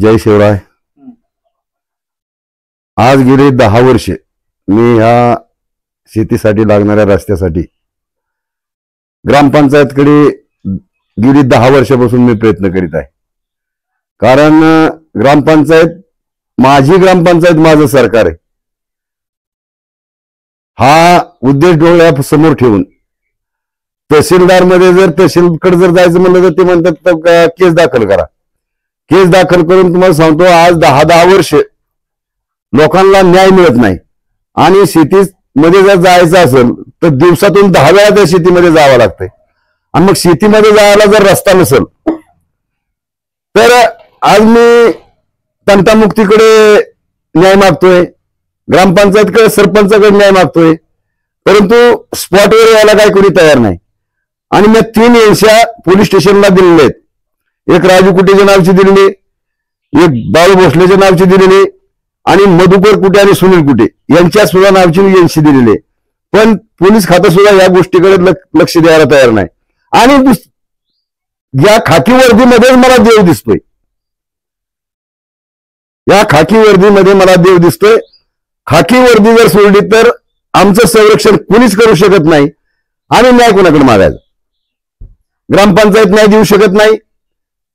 जय शिवराय। आज गेली 10 वर्ष मी ह्या शेतीसाठी लागणाऱ्या रस्त्यासाठी ग्रामपंचायतकडे गेली 10 वर्षापासून मी प्रयत्न करीत आहे। कारण ग्रामपंचायत माझी ग्रामपंचायत माझं सरकार आहे हा उद्देश डोळ्यासमोर ठेवून तहसीलदार मध्ये जर तहसीलकडे जर जायचं म्हणलं तर ते म्हणतात केस दाखल करा। केस दाखल करून तुम्हाला सांगतो आज 10 वर्ष लोकांना न्याय मिळत नाही। आणि शेतीमध्ये जर जायचं असेल तर दिवसातून 10 वेळा त्या शेतीमध्ये जावं लागतंय। आणि मग शेतीमध्ये जायला जर रस्ता नसेल तर आज मी तंटामुक्तीकडे न्याय मागतोय, ग्रामपंचायतकडे सरपंचाकडे न्याय मागतोय, परंतु स्पॉटवर यायला काही कोणी तयार नाही। आणि मी 3 एनशा पोलीस स्टेशनला दिलेले आहेत। एक राजू कुटेच्या नावची दिलेली, एक बाळू भोसलेच्या नावची दिलेली आणि मधुकर कुटे आणि सुनील कुटे यांच्या सुद्धा नावची एनशी दिलेली। पण पोलीस खातं सुद्धा या गोष्टीकडे लक्ष द्यायला तयार नाही। आणि या खाकी वर्दीमध्येच मला देव दिसतोय, या खाकी वर्दीमध्ये मला देव दिसतोय। खाकी वर्दी जर सोडली तर आमचं संरक्षण कुणीच करू शकत नाही। आणि न्याय कोणाकडे मागायचा? ग्रामपंचायत न्याय देऊ शकत नाही,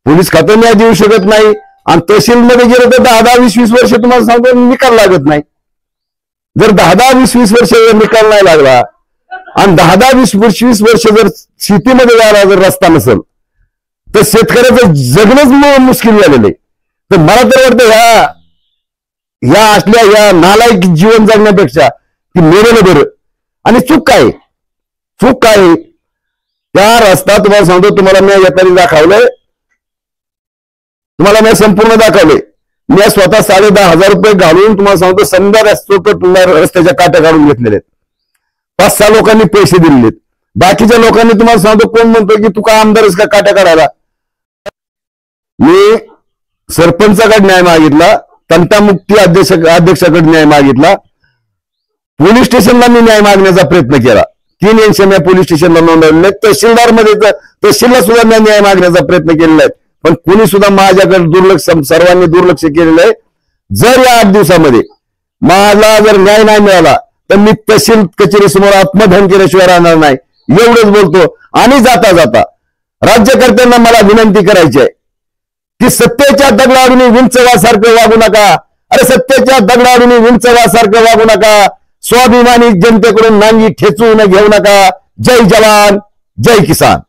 पोलीस खातं न्याय देऊ शकत नाही, आणि तहसीलमध्ये गेलं तर 10-20 वर्ष तुम्हाला सांगतो निकाल लागत नाही। जर 10-20 वर्ष निकाल नाही लागला आणि 10-20 वर्ष जर शेतीमध्ये जायला जर रस्ता नसेल तर शेतकऱ्याचं जगणंच मुश्किल झालेलं आहे। तर मला तर वाटतं ह्या असल्या या नालायक जीवन जगण्यापेक्षा की मेलेलं बरं। आणि चूक काय? चूक काय? त्या रस्ता तुम्हाला सांगतो, तुम्हाला मी येताना दाखवलंय, तुम्हाला मी संपूर्ण दाखवले। मी स्वतः 10,500 रुपये घालून तुम्हाला सांगतो समजा रस्त्याच्या काट्या काढून घेतलेले आहेत। 5-6 लोकांनी पैसे दिलेले। बाकीच्या लोकांनी तुम्हाला सांगतो कोण म्हणतो की तू का आमदारच का काट्या काढायला? मी सरपंचाकडे न्याय मागितला, तंटामुक्ती अध्यक्षाकडे न्याय मागितला, पोलीस स्टेशनला मी न्याय मागण्याचा प्रयत्न केला। 3 एनशा मी पोलीस स्टेशनला नोंदवले, तहसीलदार मध्ये तहसीलला सुद्धा मी न्याय मागण्याचा प्रयत्न केलेला आहे। पण कोणी सुद्धा माझ्याकडे सर्वांनी दुर्लक्ष केलेलं आहे। जर या 8 दिवसामध्ये मला जर न्याय नाही मिळाला तर मी तहसील कचेरीसमोर आत्मदहन केल्याशिवाय राहणार नाही, एवढंच बोलतो। आणि जाता जाता राज्यकर्त्यांना मला विनंती करायची आहे की सत्तेच्या दगडावरून विंचवासारखं वागू नका। अरे सत्तेच्या दगडावरून विंचवासारखं वागू नका। स्वाभिमानी जनतेकडून नांगी ठेचून घेऊ नका। जय जवान, जय किसान।